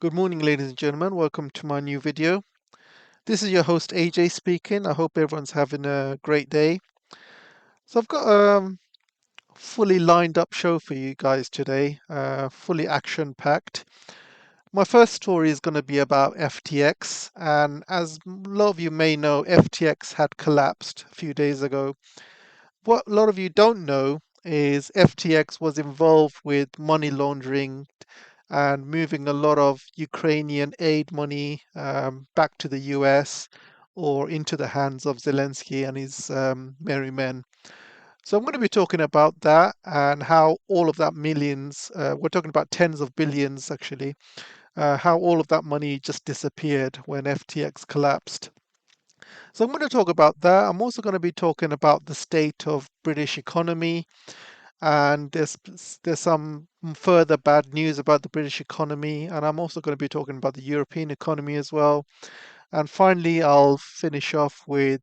Good morning, ladies and gentlemen. Welcome to my new video. This is your host AJ speaking. I hope everyone's having a great day. So I've got a fully lined up show for you guys today, fully action packed. My first story is going to be about FTX, and as a lot of you may know, FTX had collapsed a few days ago. What a lot of you don't know is FTX was involved with money laundering and moving a lot of Ukrainian aid money back to the US or into the hands of Zelensky and his merry men. So I'm going to be talking about that and how all of that millions, we're talking about tens of billions actually, how all of that money just disappeared when FTX collapsed. So I'm going to talk about that. I'm also going to be talking about the state of British economy, and there's some further bad news about the British economy, and I'm also going to be talking about the European economy as well. And finally, I'll finish off with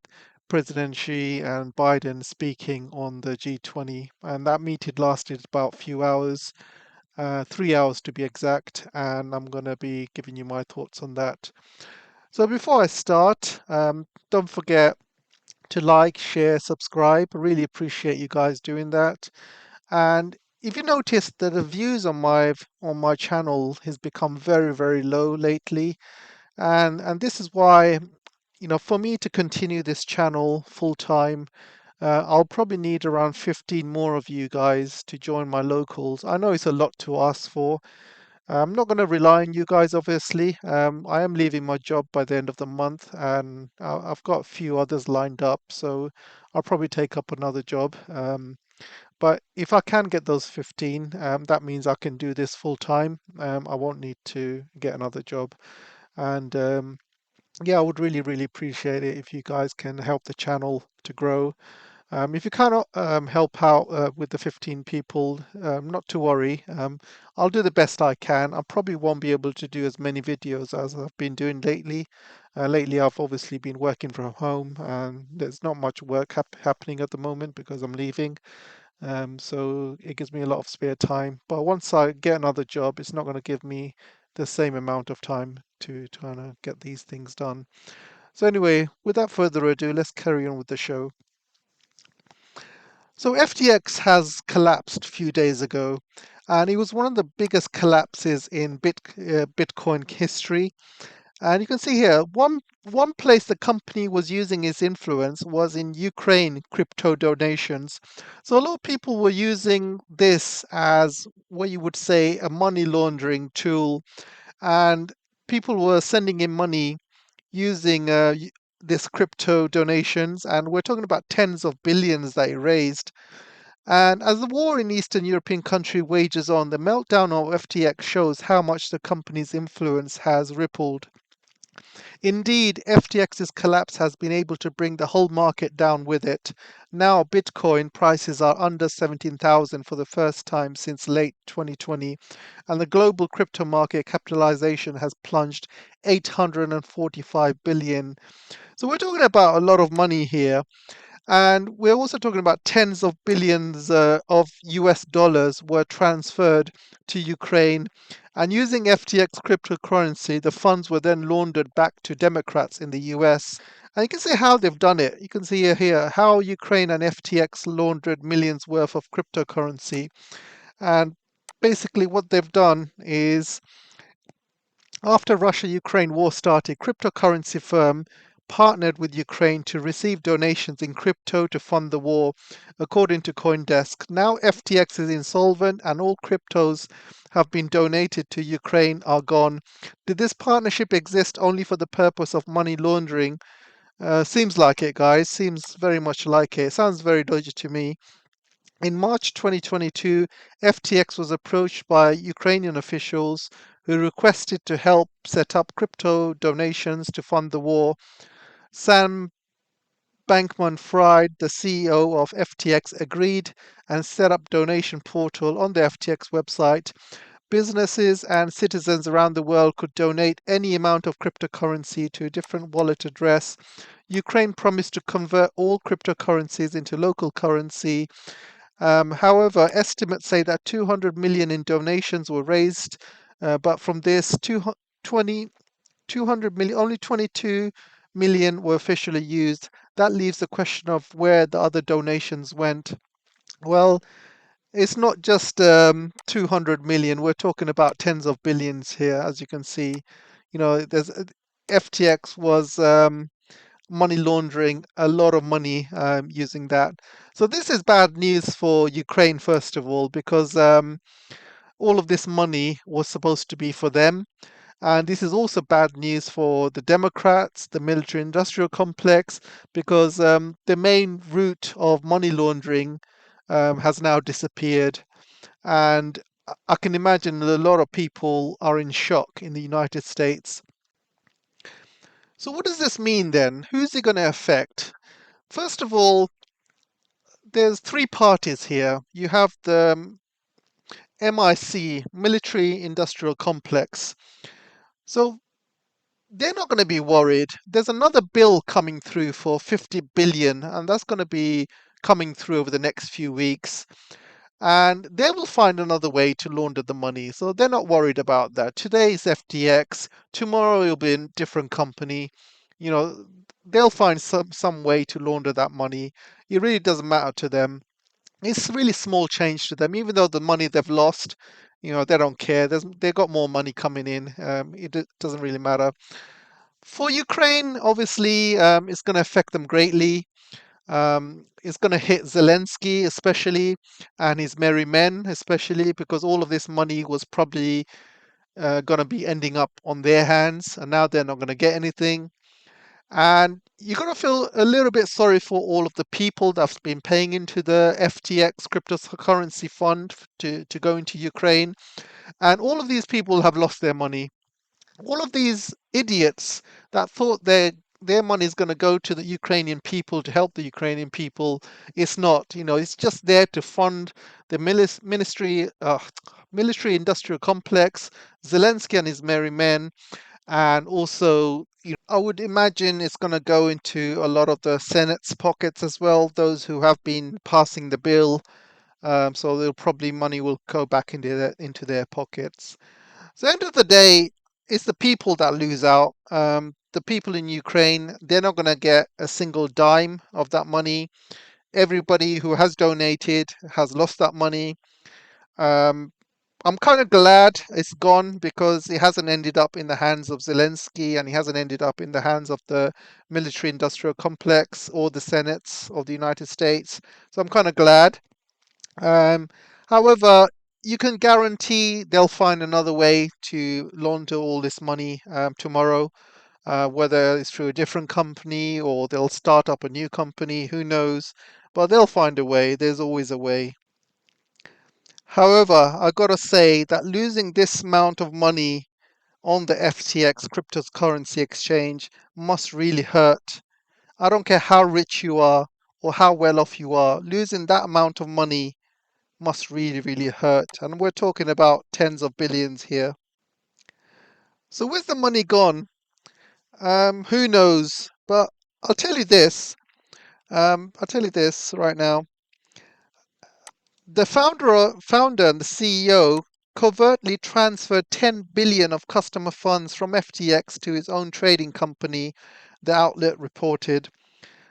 President Xi and Biden speaking on the G20, and that meeting lasted about a few hours, 3 hours to be exact, and I'm going to be giving you my thoughts on that. So before I start, don't forget to like, share, subscribe. I really appreciate you guys doing that. And if you notice that the views on my channel has become very low lately, and this is why, for me to continue this channel full time, I'll probably need around 15 more of you guys to join my locals. I know it's a lot to ask for. I'm not going to rely on you guys, obviously. I am leaving my job by the end of the month, and I've got a few others lined up, so I'll probably take up another job. But if I can get those 15, that means I can do this full time. I won't need to get another job. And yeah, I would really appreciate it if you guys can help the channel to grow. If you cannot help out with the 15 people, not to worry. I'll do the best I can. I probably won't be able to do as many videos as I've been doing lately. Lately, I've obviously been working from home, and there's not much work happening at the moment because I'm leaving. So it gives me a lot of spare time. But once I get another job, it's not going to give me the same amount of time to kind of get these things done. So anyway, without further ado, let's carry on with the show. So FTX has collapsed a few days ago, and it was one of the biggest collapses in Bitcoin history. And you can see here, one place the company was using its influence was in Ukraine crypto donations. So a lot of people were using this as what you would say a money laundering tool, and people were sending in money using this crypto donations, and we're talking about tens of billions that it raised. And as the war in Eastern European country wages on, the meltdown of FTX shows how much the company's influence has rippled. Indeed, FTX's collapse has been able to bring the whole market down with it. Now, Bitcoin prices are under 17,000 for the first time since late 2020, and the global crypto market capitalization has plunged 845 billion. So we're talking about a lot of money here. And we're also talking about tens of billions of US dollars were transferred to Ukraine. And using FTX cryptocurrency, the funds were then laundered back to Democrats in the US. And you can see how they've done it. You can see here how Ukraine and FTX laundered millions worth of cryptocurrency. And basically, what they've done is after Russia-Ukraine war started, cryptocurrency firm partnered with Ukraine to receive donations in crypto to fund the war, according to CoinDesk. Now FTX is insolvent and all cryptos have been donated to Ukraine are gone. Did this partnership exist only for the purpose of money laundering? Seems like it, guys. Seems very much like it. Sounds very dodgy to me. In March 2022, FTX was approached by Ukrainian officials who requested to help set up crypto donations to fund the war. Sam Bankman-Fried, the CEO of FTX, agreed and set up donation portal on the FTX website. Businesses and citizens around the world could donate any amount of cryptocurrency to a different wallet address. Ukraine promised to convert all cryptocurrencies into local currency. However, estimates say that 200 million in donations were raised, but from this, 20, 200 million, only 22 million were officially used. That leaves the question of where the other donations went. Well, it's not just 200 million. We're talking about tens of billions here, as you can see. There's FTX was money laundering a lot of money using that. So this is bad news for Ukraine, first of all, because all of this money was supposed to be for them. And this is also bad news for the Democrats, the military industrial complex, because the main route of money laundering has now disappeared. And I can imagine that a lot of people are in shock in the United States. So, what does this mean then? Who's it going to affect? First of all, there's three parties here. You have the MIC, Military Industrial Complex. So, they're not going to be worried. There's another bill coming through for 50 billion, and that's going to be coming through over the next few weeks. And they will find another way to launder the money. So they're not worried about that. Today is FTX, tomorrow it'll be a different company. You know, they'll find some way to launder that money. It really doesn't matter to them. It's really small change to them, even though the money they've lost, they don't care. They've got more money coming in. It doesn't really matter. For Ukraine, obviously, it's going to affect them greatly. It's going to hit Zelensky, especially, and his merry men, especially, because all of this money was probably going to be ending up on their hands, and now they're not going to get anything. And you're going to feel a little bit sorry for all of the people that's been paying into the FTX cryptocurrency fund to go into Ukraine. And all of these people have lost their money. All of these idiots that thought their money is going to go to the Ukrainian people to help the Ukrainian people. It's not. It's just there to fund the military industrial complex, Zelensky and his merry men, and also. I would imagine it's going to go into a lot of the Senate's pockets as well, those who have been passing the bill. So they'll probably money will go back into their pockets. So, end of the day, it's the people that lose out. The people in Ukraine, they're not going to get a single dime of that money. Everybody who has donated has lost that money. Um, I'm kind of glad it's gone because it hasn't ended up in the hands of Zelensky and it hasn't ended up in the hands of the military industrial complex or the Senates of the United States. So I'm kind of glad. Um, However, you can guarantee they'll find another way to launder all this money tomorrow, whether it's through a different company or they'll start up a new company, who knows? But they'll find a way. There's always a way. However, I gotta say that losing this amount of money on the FTX cryptocurrency exchange must really hurt. I don't care how rich you are or how well off you are, losing that amount of money must really, really hurt. And we're talking about tens of billions here. So where's the money gone? Who knows? But I'll tell you this. I'll tell you this right now. The founder and the CEO covertly transferred 10 billion of customer funds from FTX to his own trading company, the outlet reported.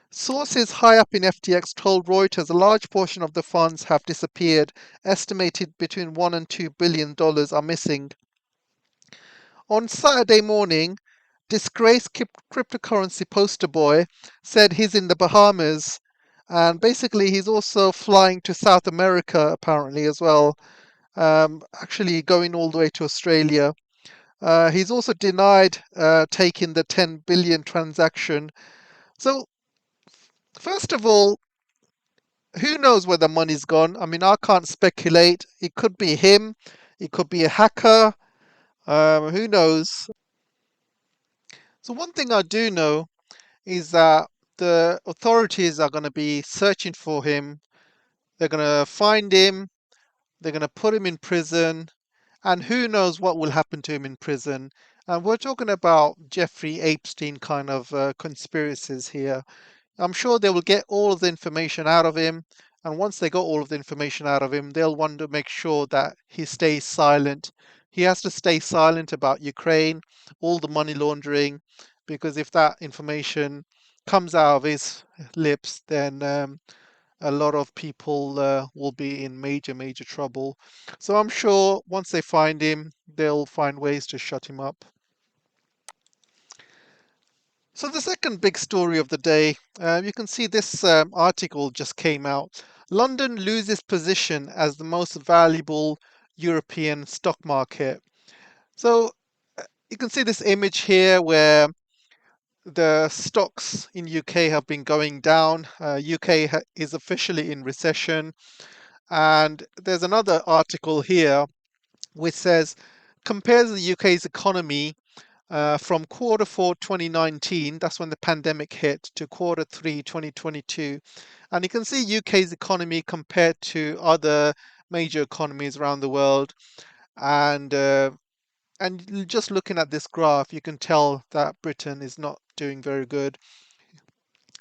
Sources high up in FTX told Reuters a large portion of the funds have disappeared, estimated between $1 and $2 billion are missing. On Saturday morning, disgraced cryptocurrency poster boy said he's in the Bahamas, and basically he's also flying to South America apparently as well, actually going all the way to Australia. He's also denied taking the 10 billion transaction. So, first of all, who knows where the money's gone? I mean, I can't speculate. It could be him, it could be a hacker, who knows? So, one thing I do know is that the authorities are going to be searching for him. They're going to find him, they're going to put him in prison, and who knows what will happen to him in prison. And we're talking about Jeffrey Epstein kind of conspiracies here. I'm sure they will get all of the information out of him. And once they got all of the information out of him, they'll want to make sure that he stays silent. he has to stay silent about Ukraine, all the money laundering, because if that information comes out of his lips, then a lot of people will be in major trouble. So I'm sure once they find him, they'll find ways to shut him up. So the second big story of the day, you can see this article just came out. London loses position as the most valuable European stock market. So you can see this image here where the stocks in UK have been going down. UK is officially in recession. And there's another article here which says compares the UK's economy from quarter four 2019, that's when the pandemic hit, to quarter three 2022. And you can see UK's economy compared to other major economies around the world. And just looking at this graph, you can tell that Britain is not doing very good.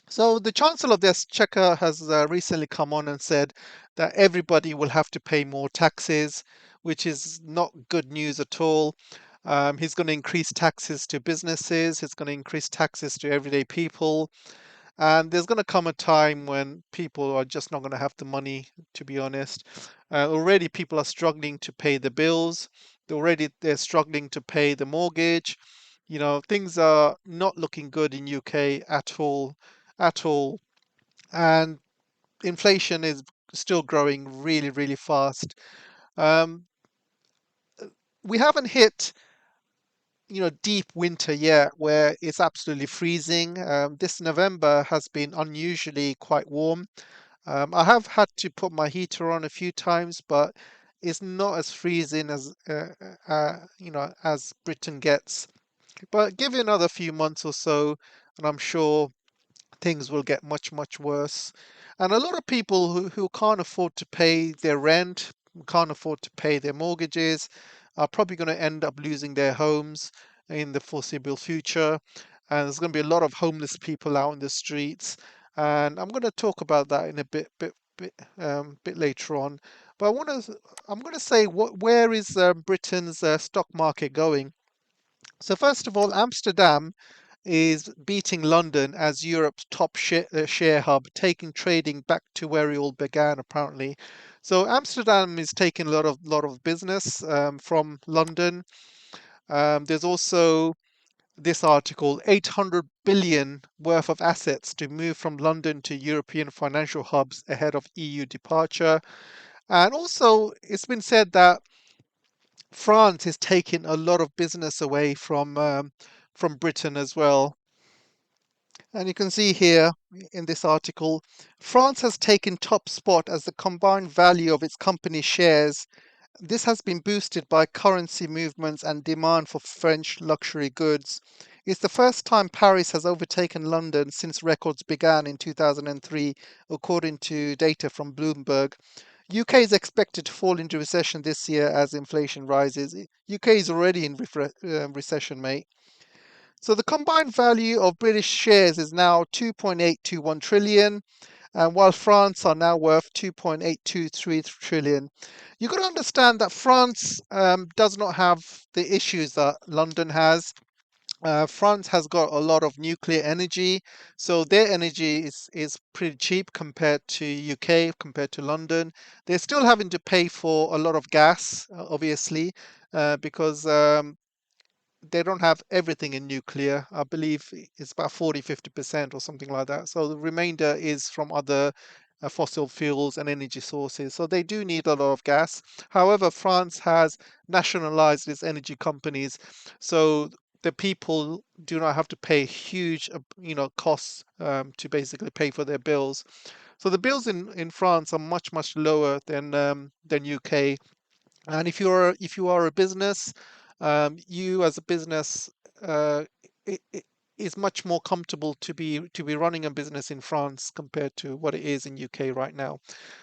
So the Chancellor of the Exchequer has recently come on and said that everybody will have to pay more taxes, which is not good news at all. He's going to increase taxes to businesses. He's going to increase taxes to everyday people. And there's going to come a time when people are just not going to have the money, to be honest. Already people are struggling to pay the bills. They're struggling to pay the mortgage. You know, things are not looking good in UK at all. And inflation is still growing really fast. Um, we haven't hit, deep winter yet where it's absolutely freezing. This November has been unusually quite warm. I have had to put my heater on a few times, but it's not as freezing as as Britain gets. But give it another few months or so, and I'm sure things will get much worse. And a lot of people who can't afford to pay their rent, can't afford to pay their mortgages, are probably going to end up losing their homes in the foreseeable future. And there's going to be a lot of homeless people out in the streets. And I'm going to talk about that in a bit later on. But I'm going to say where is Britain's stock market going? So first of all, Amsterdam is beating London as Europe's top share hub, taking trading back to where it all began, apparently. So Amsterdam is taking a lot of business from London. There's also this article, 800 billion worth of assets to move from London to European financial hubs ahead of EU departure. And also, it's been said that France is taking a lot of business away from Britain as well. And you can see here in this article, France has taken top spot as the combined value of its company shares. This has been boosted by currency movements and demand for French luxury goods. It's the first time Paris has overtaken London since records began in 2003, according to data from Bloomberg. UK is expected to fall into recession this year as inflation rises. UK is already in recession, mate. So the combined value of British shares is now 2.821 trillion, and while France are now worth 2.823 trillion. You've got to understand that France does not have the issues that London has. France has got a lot of nuclear energy, so their energy is pretty cheap compared to UK, compared to London. They're still having to pay for a lot of gas, obviously, because they don't have everything in nuclear. I believe it's about 40-50% or something like that. So the remainder is from other fossil fuels and energy sources. So they do need a lot of gas. However, France has nationalized its energy companies, so the people do not have to pay huge, costs to basically pay for their bills. So the bills in France are much lower than UK. And if you are a business, you as a business, it is much more comfortable to be running a business in France compared to what it is in UK right now.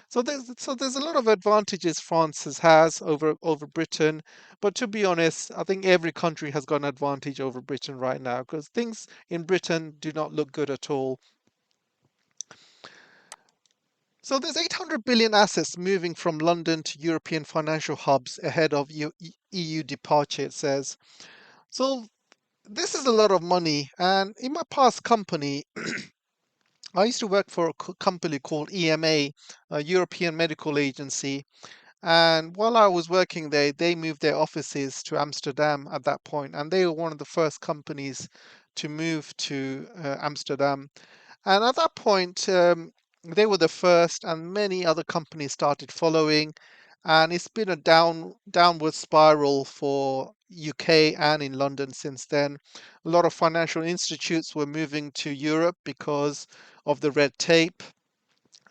So there's a lot of advantages France has over Britain, but to be honest, I think every country has got an advantage over Britain right now because things in Britain do not look good at all. So there's 800 billion assets moving from London to European financial hubs ahead of EU departure, it says. So this is a lot of money. And in my past company, I used to work for a company called EMA, a European Medical Agency. And while I was working there, they moved their offices to Amsterdam at that point, and they were one of the first companies to move to Amsterdam. And at that point, they were the first, and many other companies started following. And it's been a downward spiral for UK and in London since then. A lot of financial institutes were moving to Europe because of the red tape,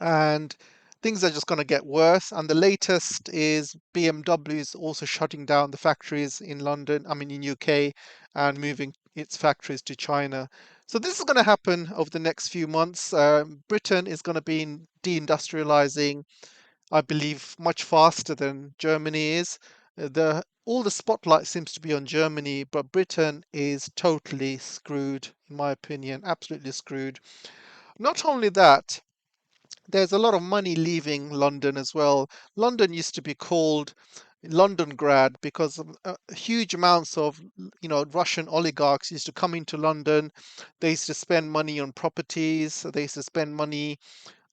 and things are just going to get worse. And the latest is BMW is also shutting down the factories in London, I mean in UK, and moving its factories to China. So this is going to happen over the next few months. Britain is going to be deindustrializing, I believe, much faster than Germany is. The all the spotlight seems to be on Germany, but Britain is totally screwed, in my opinion, absolutely screwed. Not only that, there's a lot of money leaving London as well. London used to be called Londongrad because huge amounts of Russian oligarchs used to come into London. They used to spend money on properties. They used to spend money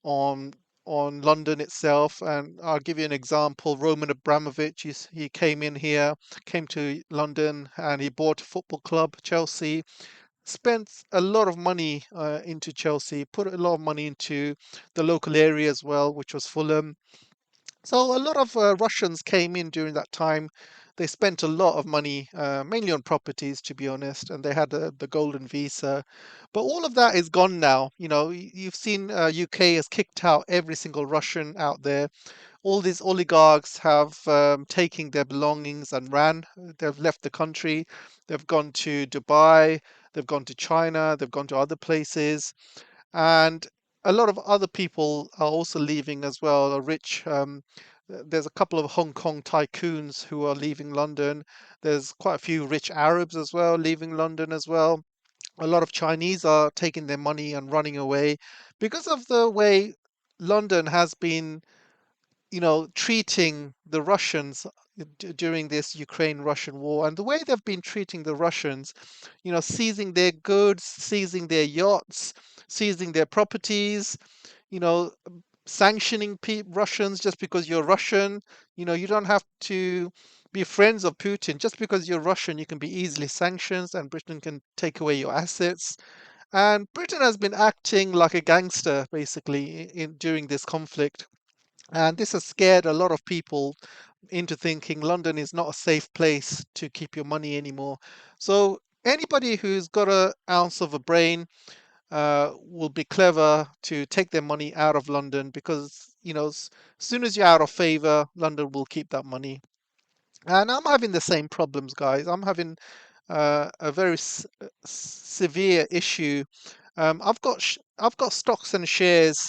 on London itself. And I'll give you an example. Roman Abramovich, he came in here, came to London, and he bought a football club, Chelsea, spent a lot of money into Chelsea, put a lot of money into the local area as well, which was Fulham. So a lot of Russians came in during that time. They spent a lot of money, mainly on properties, to be honest, and they had the golden visa. But all of that is gone now. You've seen UK has kicked out every single Russian out there. All these oligarchs have taken their belongings and ran. They've left the country. They've gone to Dubai. They've gone to China. They've gone to other places. And a lot of other people are also leaving as well. Are rich. There's a couple of Hong Kong tycoons who are leaving London. There's quite a few rich Arabs as well leaving London as well. A lot of Chinese are taking their money and running away because of the way London has been treating the Russians during this Ukraine-Russian war, and the way they've been treating the Russians, seizing their goods, seizing their yachts, seizing their properties, you know, sanctioning Russians just because you're Russian. You don't have to be friends of Putin. Just because you're Russian, you can be easily sanctioned, and Britain can take away your assets. And Britain has been acting like a gangster, basically, during this conflict. And this has scared a lot of people into thinking London is not a safe place to keep your money anymore. So anybody who's got an ounce of a brain will be clever to take their money out of London because, as soon as you're out of favor, London will keep that money. And I'm having the same problems, guys. I'm having a very severe issue. I've got stocks and shares.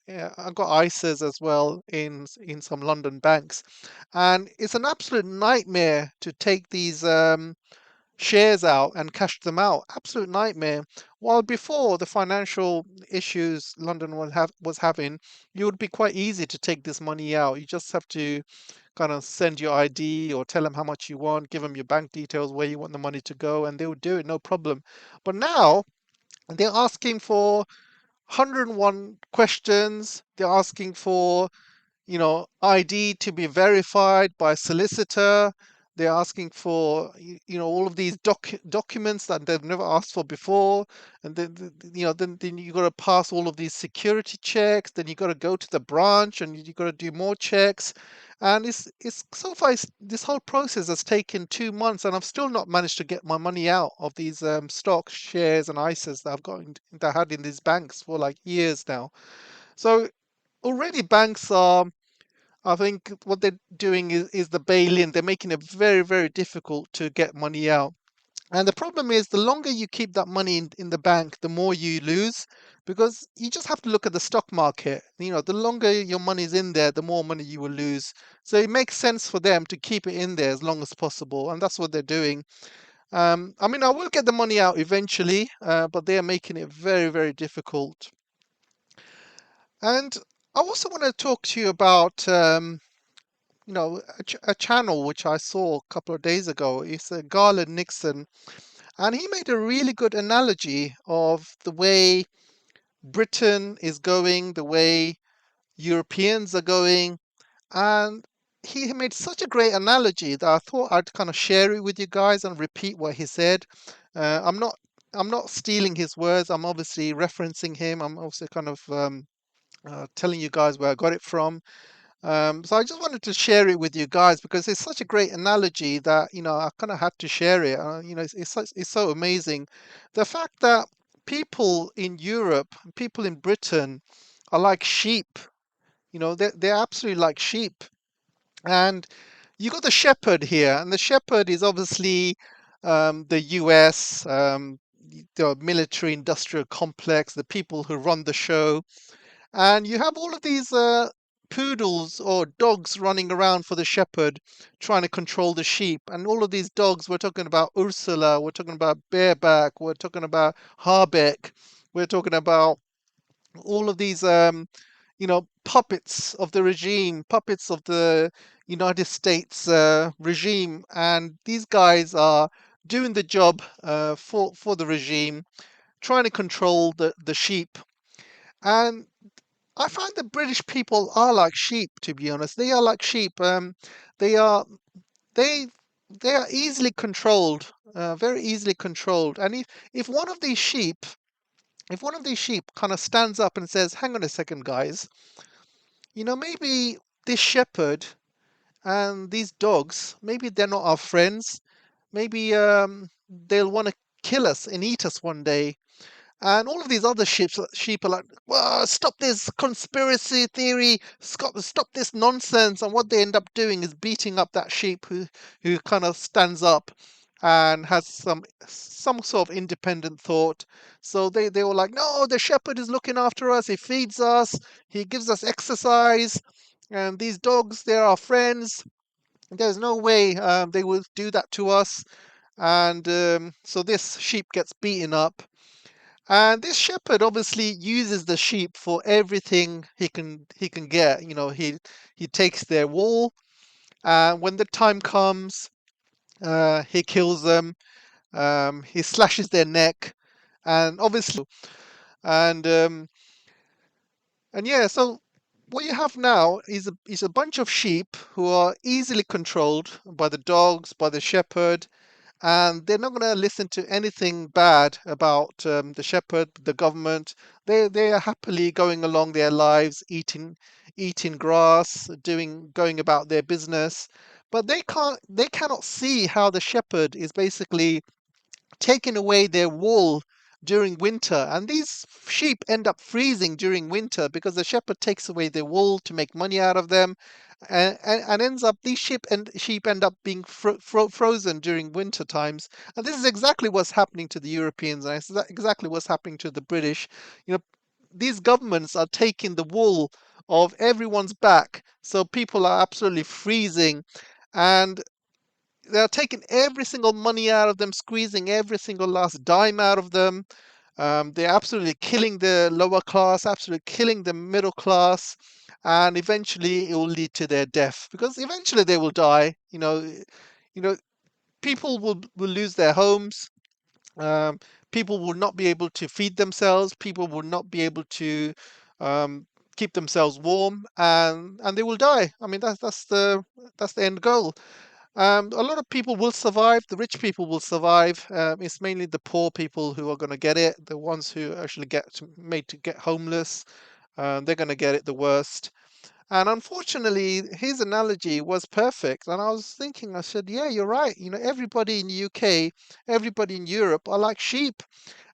Yeah, I've got ISAs as well in some London banks, and it's an absolute nightmare to take these shares out and cash them out. Absolute nightmare. While before the financial issues London was having, you would be quite easy to take this money out. You just have to kind of send your ID or tell them how much you want, give them your bank details, where you want the money to go, and they would do it, no problem. But now they're asking for 101 questions. They're asking for ID to be verified by a solicitor. They're asking for, all of these documents that they've never asked for before. And then, then you got to pass all of these security checks. Then you got to go to the branch and you got to do more checks. And it's so far, this whole process has taken 2 months, and I've still not managed to get my money out of these stocks, shares, and ISAs that I've got that I had in these banks for like years now. So already banks are, I think what they're doing is the bail-in. They're making it very, very difficult to get money out. And the problem is the longer you keep that money in the bank, the more you lose because you just have to look at the stock market. The longer your money's in there, the more money you will lose. So it makes sense for them to keep it in there as long as possible. And that's what they're doing. I mean, I will get the money out eventually, but they are making it very, very difficult. And I also want to talk to you about a channel which I saw a couple of days ago. It's Garland Nixon, and he made a really good analogy of the way Britain is going, the way Europeans are going, and he made such a great analogy that I thought I'd kind of share it with you guys and repeat what he said. Uh, I'm not I'm not stealing his words. I'm obviously referencing him. I'm also kind of telling you guys where I got it from. So I just wanted to share it with you guys because it's such a great analogy that I kind of had to share it. It's so amazing, the fact that people in Europe, people in Britain, are like sheep. They're absolutely like sheep, and you got the shepherd here, and the shepherd is obviously the US, the military industrial complex, the people who run the show, and you have all of these poodles or dogs running around for the shepherd, trying to control the sheep. And all of these dogs, we're talking about Ursula, we're talking about Bareback, we're talking about Harbeck, we're talking about all of these, puppets of the regime, puppets of the United States regime. And these guys are doing the job for the regime, trying to control the sheep. And I find the British people are like sheep, to be honest. They are like sheep. They are they they are easily controlled, very easily controlled. And if one of these sheep, if one of these sheep kind of stands up and says, "Hang on a second, guys, maybe this shepherd and these dogs, maybe they're not our friends. Maybe they'll want to kill us and eat us one day." And all of these other sheep are like, "Well, stop this conspiracy theory, stop this nonsense." And what they end up doing is beating up that sheep who kind of stands up and has some sort of independent thought. So they were like, "No, the shepherd is looking after us. He feeds us. He gives us exercise. And these dogs, they're our friends. There's no way they will do that to us." And so this sheep gets beaten up, and this shepherd obviously uses the sheep for everything he can get. He takes their wool, and when the time comes, he kills them. He slashes their neck, and obviously, and yeah. So what you have now is a bunch of sheep who are easily controlled by the dogs, by the shepherd, and they're not going to listen to anything bad about the shepherd, the government. They are happily going along their lives, eating grass, going about their business, but they cannot see how the shepherd is basically taking away their wool during winter, and these sheep end up freezing during winter because the shepherd takes away their wool to make money out of them, and ends up these sheep end up being frozen during winter times. And this is exactly what's happening to the Europeans, and it's exactly what's happening to the British. These governments are taking the wool of everyone's back, so people are absolutely freezing, and they're taking every single money out of them, squeezing every single last dime out of them. They're absolutely killing the lower class, absolutely killing the middle class, and eventually it will lead to their death because eventually they will die. You know, people will lose their homes. Um, People will not be able to feed themselves. People will not be able to um, keep themselves warm, and they will die. I mean, that's the end goal. A lot of people will survive. The rich people will survive. It's mainly the poor people who are going to get it. The ones who actually made to get homeless. They're going to get it the worst. And unfortunately, his analogy was perfect. And I was thinking, I said, yeah, you're right. Everybody in the UK, everybody in Europe are like sheep.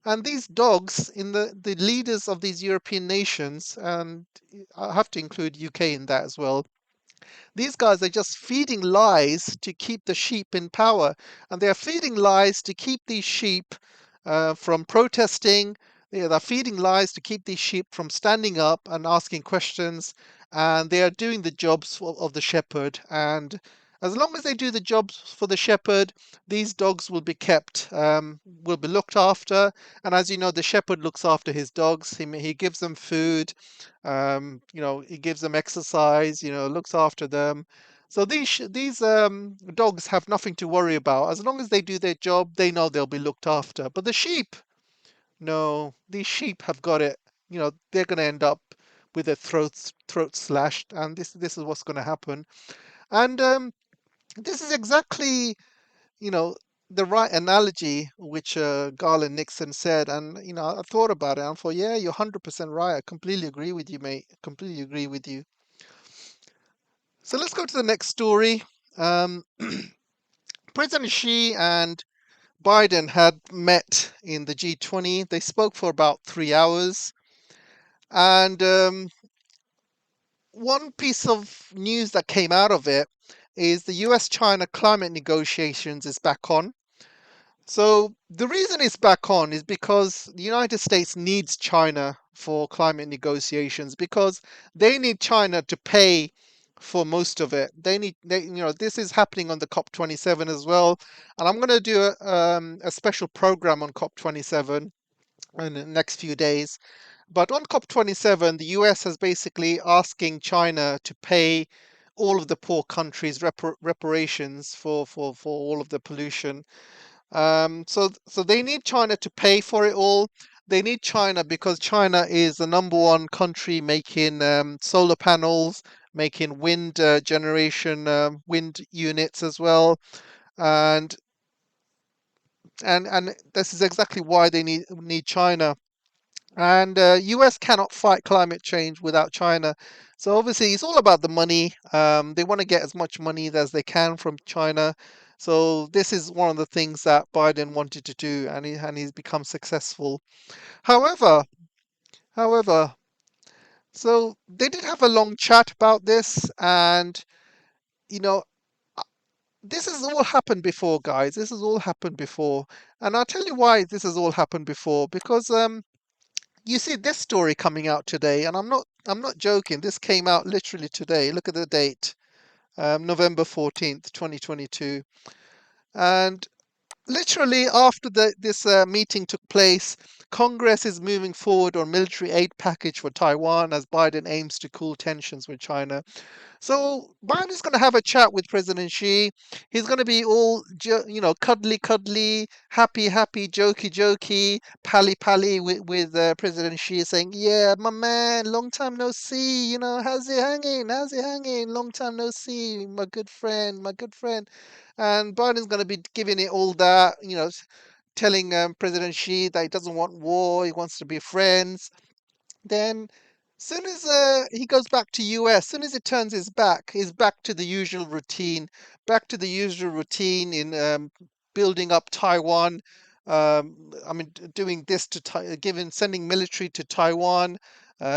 And these dogs, in the leaders of these European nations, and I have to include UK in that as well, these guys are just feeding lies to keep the sheep in power. And they're feeding lies to keep these sheep from protesting. They're feeding lies to keep these sheep from standing up and asking questions. And they are doing the jobs of the shepherd. And As long as they do the jobs for the shepherd, these dogs will be kept, will be looked after. And as you know, the shepherd looks after his dogs. He gives them food, he gives them exercise, looks after them. So these dogs have nothing to worry about. As long as they do their job, they know they'll be looked after. But the sheep, no, these sheep have got it. They're going to end up with their throats slashed, and this is what's going to happen. And this is exactly, you know, the right analogy which Garland Nixon said. And I thought about it and I thought, yeah, you're 100% right. I completely agree with you, mate. Completely agree with you. So let's go to the next story. Um, President Xi and Biden had met in the G20. They spoke for about 3 hours. And one piece of news that came out of it is the US-China climate negotiations is back on. So the reason it's back on is because the United States needs China for climate negotiations because they need China to pay for most of it. This is happening on the COP27 as well, and I'm going to do a special program on COP27 in the next few days. But on COP27, the US has basically asking China to pay all of the poor countries reparations for all of the pollution. So they need China to pay for it all. They need China because China is the number one country making solar panels, making wind generation, wind units as well, and and this is exactly why they need China. And US cannot fight climate change without China. So obviously, it's all about the money. They want to get as much money as they can from China. So this is one of the things that Biden wanted to do, and he's become successful. However, however, so they did have a long chat about this, and you know, uh, this has all happened before, guys. This has all happened before, and I'll tell you why this has all happened before. Because you see this story coming out today, and I'm not joking. This came out literally today. Look at the date, November 14th, 2022. And literally after this meeting took place, Congress is moving forward on military aid package for Taiwan as Biden aims to cool tensions with China. So Biden's going to have a chat with President Xi. He's going to be all, cuddly, cuddly, happy, happy, jokey, jokey, pally, pally with President Xi, saying, "Yeah, my man, long time no see. How's it hanging? How's it hanging? Long time no see, my good friend, my good friend." And Biden's going to be giving it all that, telling President Xi that he doesn't want war. He wants to be friends. Then, soon as he goes back to US, soon as he turns his back, he's back to the usual routine, back to the usual routine in building up Taiwan. I mean, doing this sending military to Taiwan,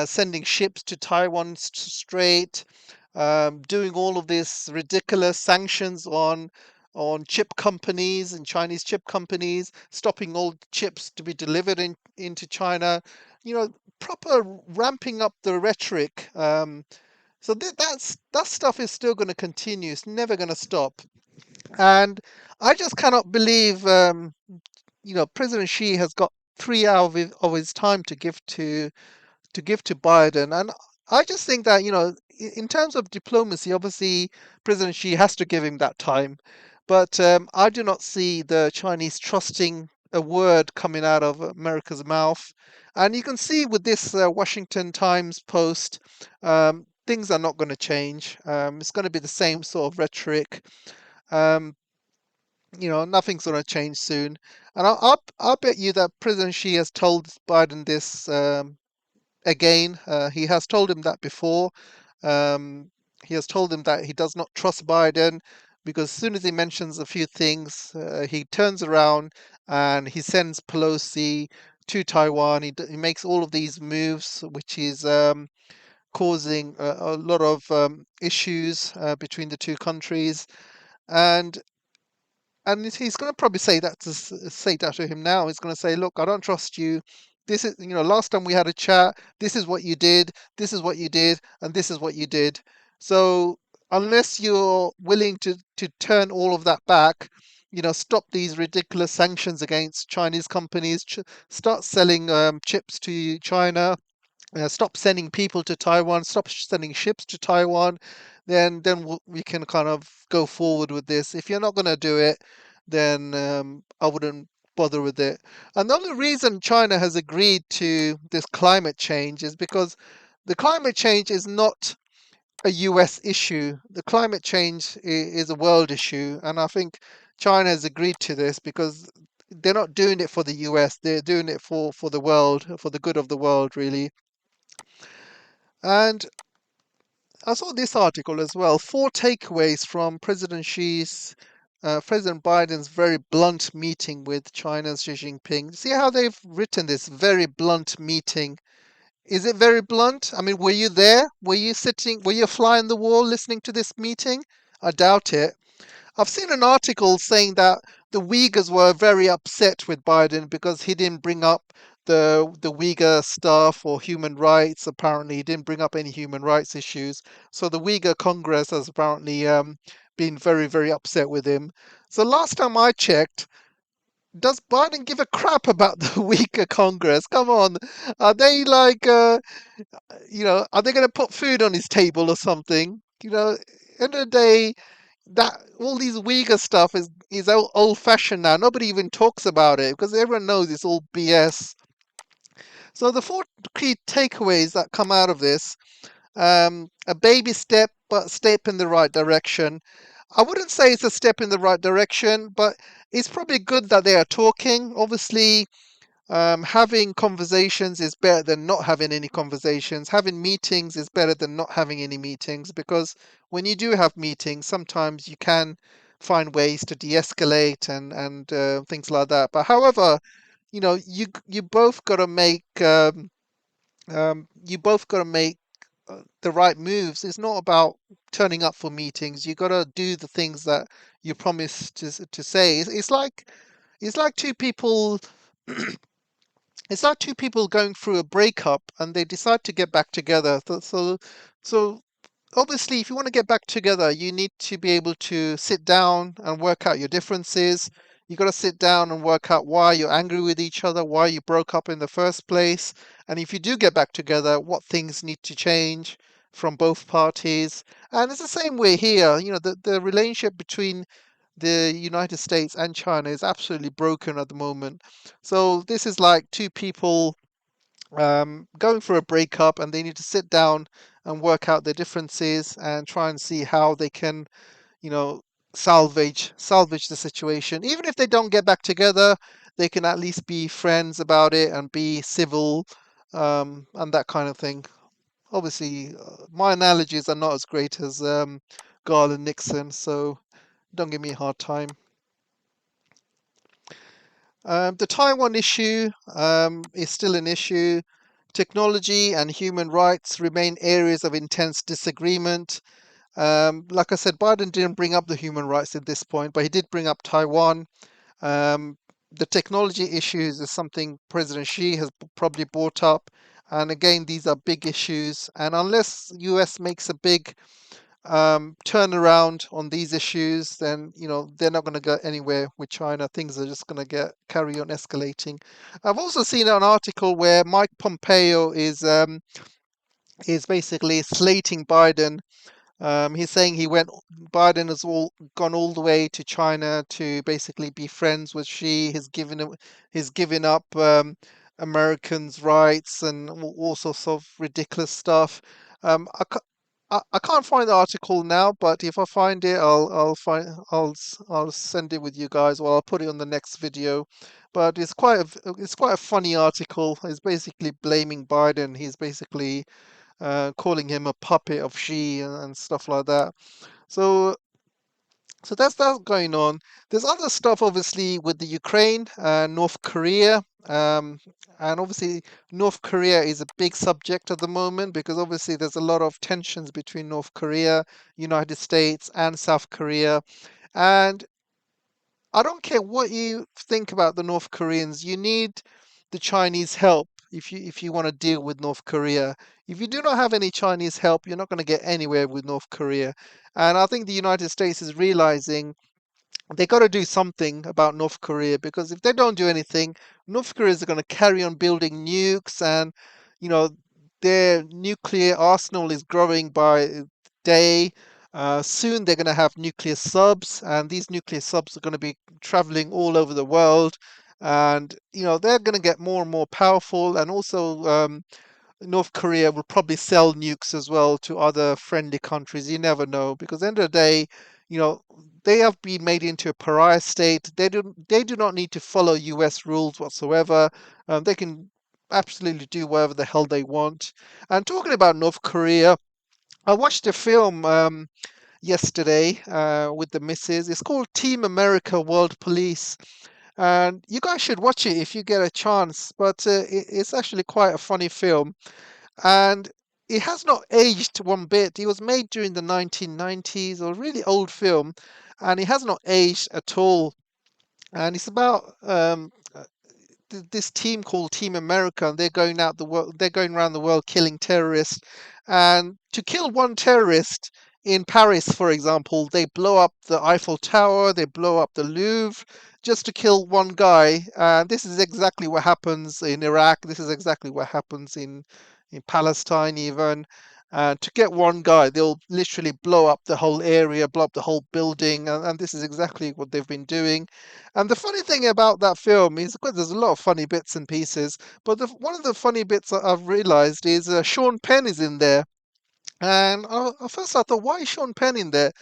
sending ships to Taiwan straight, doing all of this ridiculous sanctions on chip companies and Chinese chip companies, stopping all chips to be delivered into China. You know, proper ramping up the rhetoric. So that stuff is still going to continue. It's never going to stop. And I just cannot believe, President Xi has got 3 hours of his time to give to Biden. And I just think that, in terms of diplomacy, obviously President Xi has to give him that time. But I do not see the Chinese trusting a word coming out of America's mouth. And you can see with this Washington Times post, things are not going to change. It's going to be the same sort of rhetoric. Um, nothing's going to change soon. And I'll bet you that President Xi has told Biden this again. He has told him that before. Um, he has told him that he does not trust Biden because as soon as he mentions a few things, he turns around and he sends Pelosi to Taiwan. He makes all of these moves, which is causing a lot of issues between the two countries. And he's going to probably say that to him now. He's going to say, "Look, I don't trust you. This is, last time we had a chat. This is what you did. This is what you did, and this is what you did." So unless you're willing to turn all of that back, stop these ridiculous sanctions against Chinese companies, start selling chips to China, stop sending people to Taiwan, stop sending ships to Taiwan, then we can kind of go forward with this. If you're not going to do it, then I wouldn't bother with it. And the only reason China has agreed to this climate change is because the climate change is not a US issue. The climate change is a world issue, and I think China has agreed to this because they're not doing it for the US. They're doing it for the world, for the good of the world, really. And I saw this article as well. Four takeaways from President Biden's very blunt meeting with China's Xi Jinping. See how they've written this very blunt meeting. Is it very blunt? I mean, were you there? Were you a fly on the wall listening to this meeting? I doubt it. I've seen an article saying that the Uyghurs were very upset with Biden because he didn't bring up the Uyghur stuff or human rights. Apparently, he didn't bring up any human rights issues. So the Uyghur Congress has apparently been very, very upset with him. So last time I checked, does Biden give a crap about the Uyghur Congress? Come on, are they like, are they going to put food on his table or something? End of the day, that all these Uyghur stuff is old fashioned now. Nobody even talks about it because everyone knows it's all BS. So the four key takeaways that come out of this: a baby step, but step in the right direction. I wouldn't say it's a step in the right direction, but it's probably good that they are talking. Obviously, having conversations is better than not having any conversations. Having meetings is better than not having any meetings, because when you do have meetings, sometimes you can find ways to de-escalate and things like that. But however, you both got to make the right moves. It's not about turning up for meetings. You got to do the things that you promised to say. It's like two people. It's like two people going through a breakup and they decide to get back together. So obviously, if you want to get back together, you need to be able to sit down and work out your differences. You got to sit down and work out why you're angry with each other, why you broke up in the first place, and if you do get back together, what things need to change from both parties. And it's the same way here. The relationship between the United States and China is absolutely broken at the moment. So this is like two people going through a breakup, and they need to sit down and work out their differences and try and see how they can, you know, salvage the situation. Even if they don't get back together, they can at least be friends about it and be civil, and that kind of thing. Obviously, my analogies are not as great as Garland Nixon, so don't give me a hard time. The Taiwan issue is still an issue. Technology and human rights remain areas of intense disagreement. Like I said, Biden didn't bring up the human rights at this point, but he did bring up Taiwan. Um, the technology issues is something President Xi has probably brought up. And again, these are big issues. And unless US makes a big turnaround on these issues, then they're not going to go anywhere with China. Things are just going to carry on escalating. I've also seen an article where Mike Pompeo is basically slating Biden. He's saying Biden has gone all the way to China to basically be friends with Xi. He's given up Americans' rights and all sorts of ridiculous stuff. I can't find the article now, but if I find it, I'll send it with you guys, or I'll put it on the next video. But it's quite a funny article. It's basically blaming Biden. He's basically calling him a puppet of Xi and stuff like that. So that's going on. There's other stuff, obviously, with the Ukraine, North Korea, and obviously North Korea is a big subject at the moment because obviously there's a lot of tensions between North Korea, United States, and South Korea. And I don't care what you think about the North Koreans, you need the Chinese help if you want to deal with North Korea. If you do not have any Chinese help, you're not going to get anywhere with North Korea. And I think the United States is realizing they got to do something about North Korea, because if they don't do anything, North Korea is going to carry on building nukes, and you know their nuclear arsenal is growing by day. Soon they're going to have nuclear subs, and these nuclear subs are going to be traveling all over the world, and they're going to get more and more powerful, and also North Korea will probably sell nukes as well to other friendly countries. You never know, because at the end of the day, you know, they have been made into a pariah state. They do not need to follow US rules whatsoever. They can absolutely do whatever the hell they want. And talking about North Korea, I watched a film yesterday with the missus. It's called Team America World Police. And you guys should watch it if you get a chance. But it's actually quite a funny film, and it has not aged one bit. It was made during the 1990s, a really old film, and it has not aged at all. And it's about this team called Team America, and they're going out the world. They're going around the world killing terrorists. And to kill one terrorist in Paris, for example, they blow up the Eiffel Tower, they blow up the Louvre, just to kill one guy. And this is exactly what happens in Iraq. This is exactly what happens in Palestine, even. To get one guy, they'll literally blow up the whole area, blow up the whole building, and this is exactly what they've been doing. And the funny thing about that film is, of course, there's a lot of funny bits and pieces, but one of the funny bits that I've realized is Sean Penn is in there. And at first I thought, why is Sean Penn in there?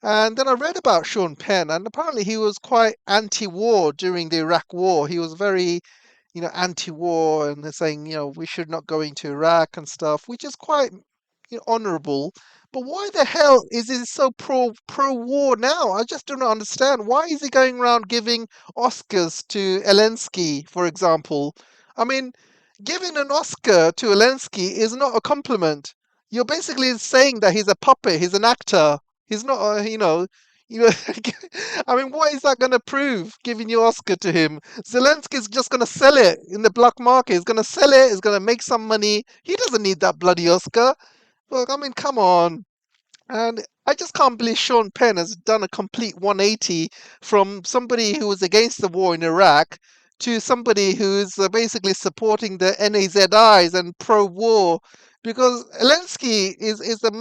And then I read about Sean Penn, and apparently he was quite anti-war during the Iraq War. He was very, anti-war, and they're saying, we should not go into Iraq and stuff, which is quite, honourable. But why the hell is he so pro-war now? I just do not understand. Why is he going around giving Oscars to Zelensky, for example? I mean, giving an Oscar to Zelensky is not a compliment. You're basically saying that he's a puppet, he's an actor. He's not, you know. I mean, what is that going to prove? Giving your Oscar to him, Zelensky's just going to sell it in the black market. He's going to sell it. He's going to make some money. He doesn't need that bloody Oscar. Look, I mean, come on. And I just can't believe Sean Penn has done a complete 180 from somebody who was against the war in Iraq to somebody who's basically supporting the NAZIs and pro-war, because Zelensky is a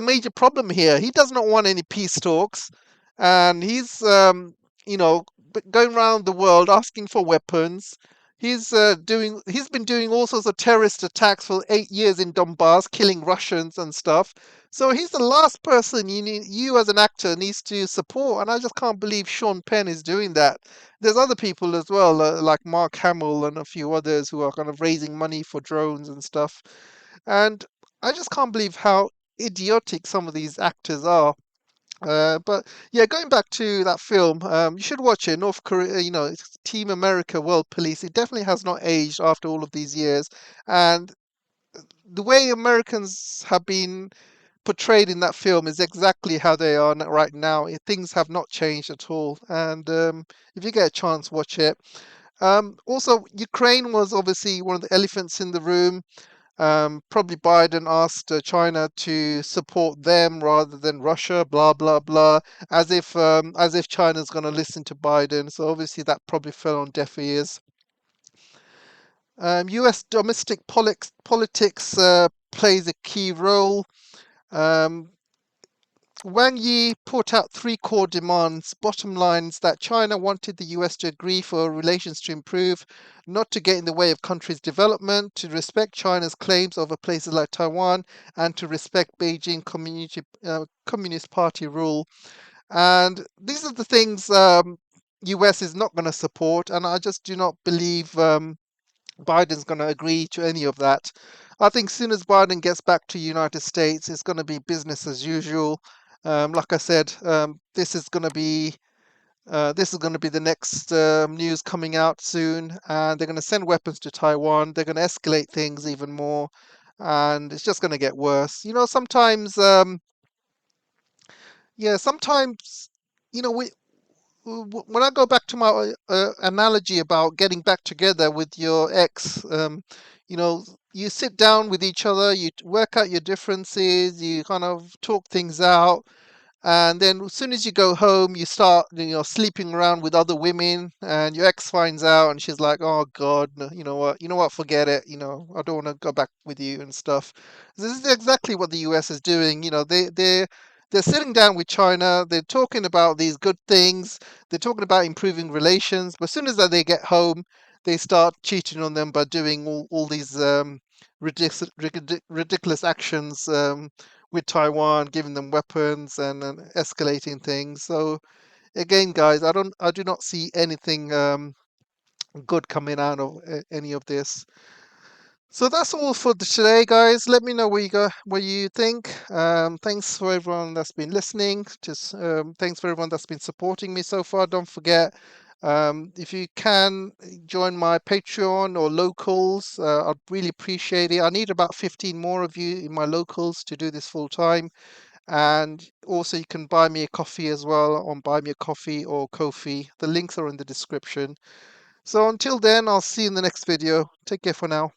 major problem here. He does not want any peace talks, and he's going around the world asking for weapons. He's been doing all sorts of terrorist attacks for 8 years in Donbass, killing Russians and stuff. So he's the last person you as an actor needs to support, and I just can't believe Sean Penn is doing that. There's other people as well, like Mark Hamill and a few others who are kind of raising money for drones and stuff. And I just can't believe how idiotic some of these actors are. But yeah, going back to that film, you should watch it. North Korea, it's Team America World Police. It definitely has not aged after all of these years, and the way Americans have been portrayed in that film is exactly how they are right now. Things have not changed at all. And if you get a chance, watch it. Also, Ukraine was obviously one of the elephants in the room. Probably Biden asked China to support them rather than Russia, blah blah blah, as if China's going to listen to Biden. So obviously that probably fell on deaf ears. U.S. domestic politics plays a key role. Um, Wang Yi put out three core demands. Bottom lines that China wanted the US to agree for relations to improve, not to get in the way of country's development, to respect China's claims over places like Taiwan, and to respect Beijing Communist Party rule. And these are the things US is not going to support, and I just do not believe Biden's going to agree to any of that. I think as soon as Biden gets back to the United States, it's going to be business as usual. Like I said, this is going to be the next news coming out soon, and they're going to send weapons to Taiwan. They're going to escalate things even more, and it's just going to get worse. Sometimes, yeah, sometimes, you know, we when I go back to my analogy about getting back together with your ex, you know, you sit down with each other, you work out your differences, you kind of talk things out, and then as soon as you go home, you start, sleeping around with other women, and your ex finds out, and she's like, "Oh God, no, you know what, forget it. I don't want to go back with you and stuff." This is exactly what the US is doing. They're sitting down with China. They're talking about these good things. They're talking about improving relations. But as soon as they get home, they start cheating on them by doing all these ridiculous actions. With Taiwan, giving them weapons and escalating things. So again, guys, I do not see anything good coming out of any of this. So that's all for today, guys. Let me know what you think. Thanks for everyone that's been listening. Just thanks for everyone that's been supporting me so far. Don't forget, if you can join my Patreon or locals, I'd really appreciate it. I need about 15 more of you in my locals to do this full time. And also, you can buy me a coffee as well on Buy Me a Coffee or Ko-fi. The links are in the description. So until then, I'll see you in the next video. Take care for now.